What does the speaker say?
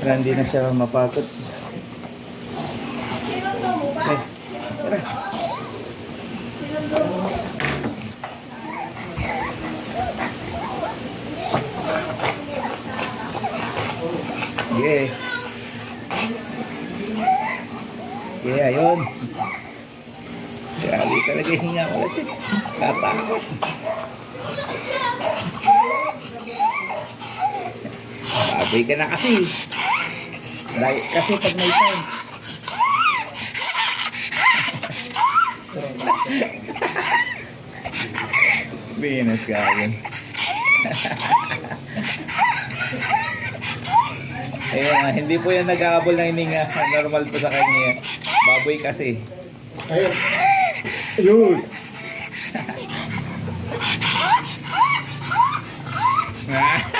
Para hindi na siya mapakot. Okay. Tara. Yeah. Yeah, ayun. Grabe talaga yung hinga ko kasi. Tatakot. Baboy ka na kasi. Dahil, kasi pag may time. Binas ka yun. Ayun, hindi po yan nag-aabol ng hininga. Normal po sa kanya yan. Baboy kasi. Ayun. Ayun. Ah.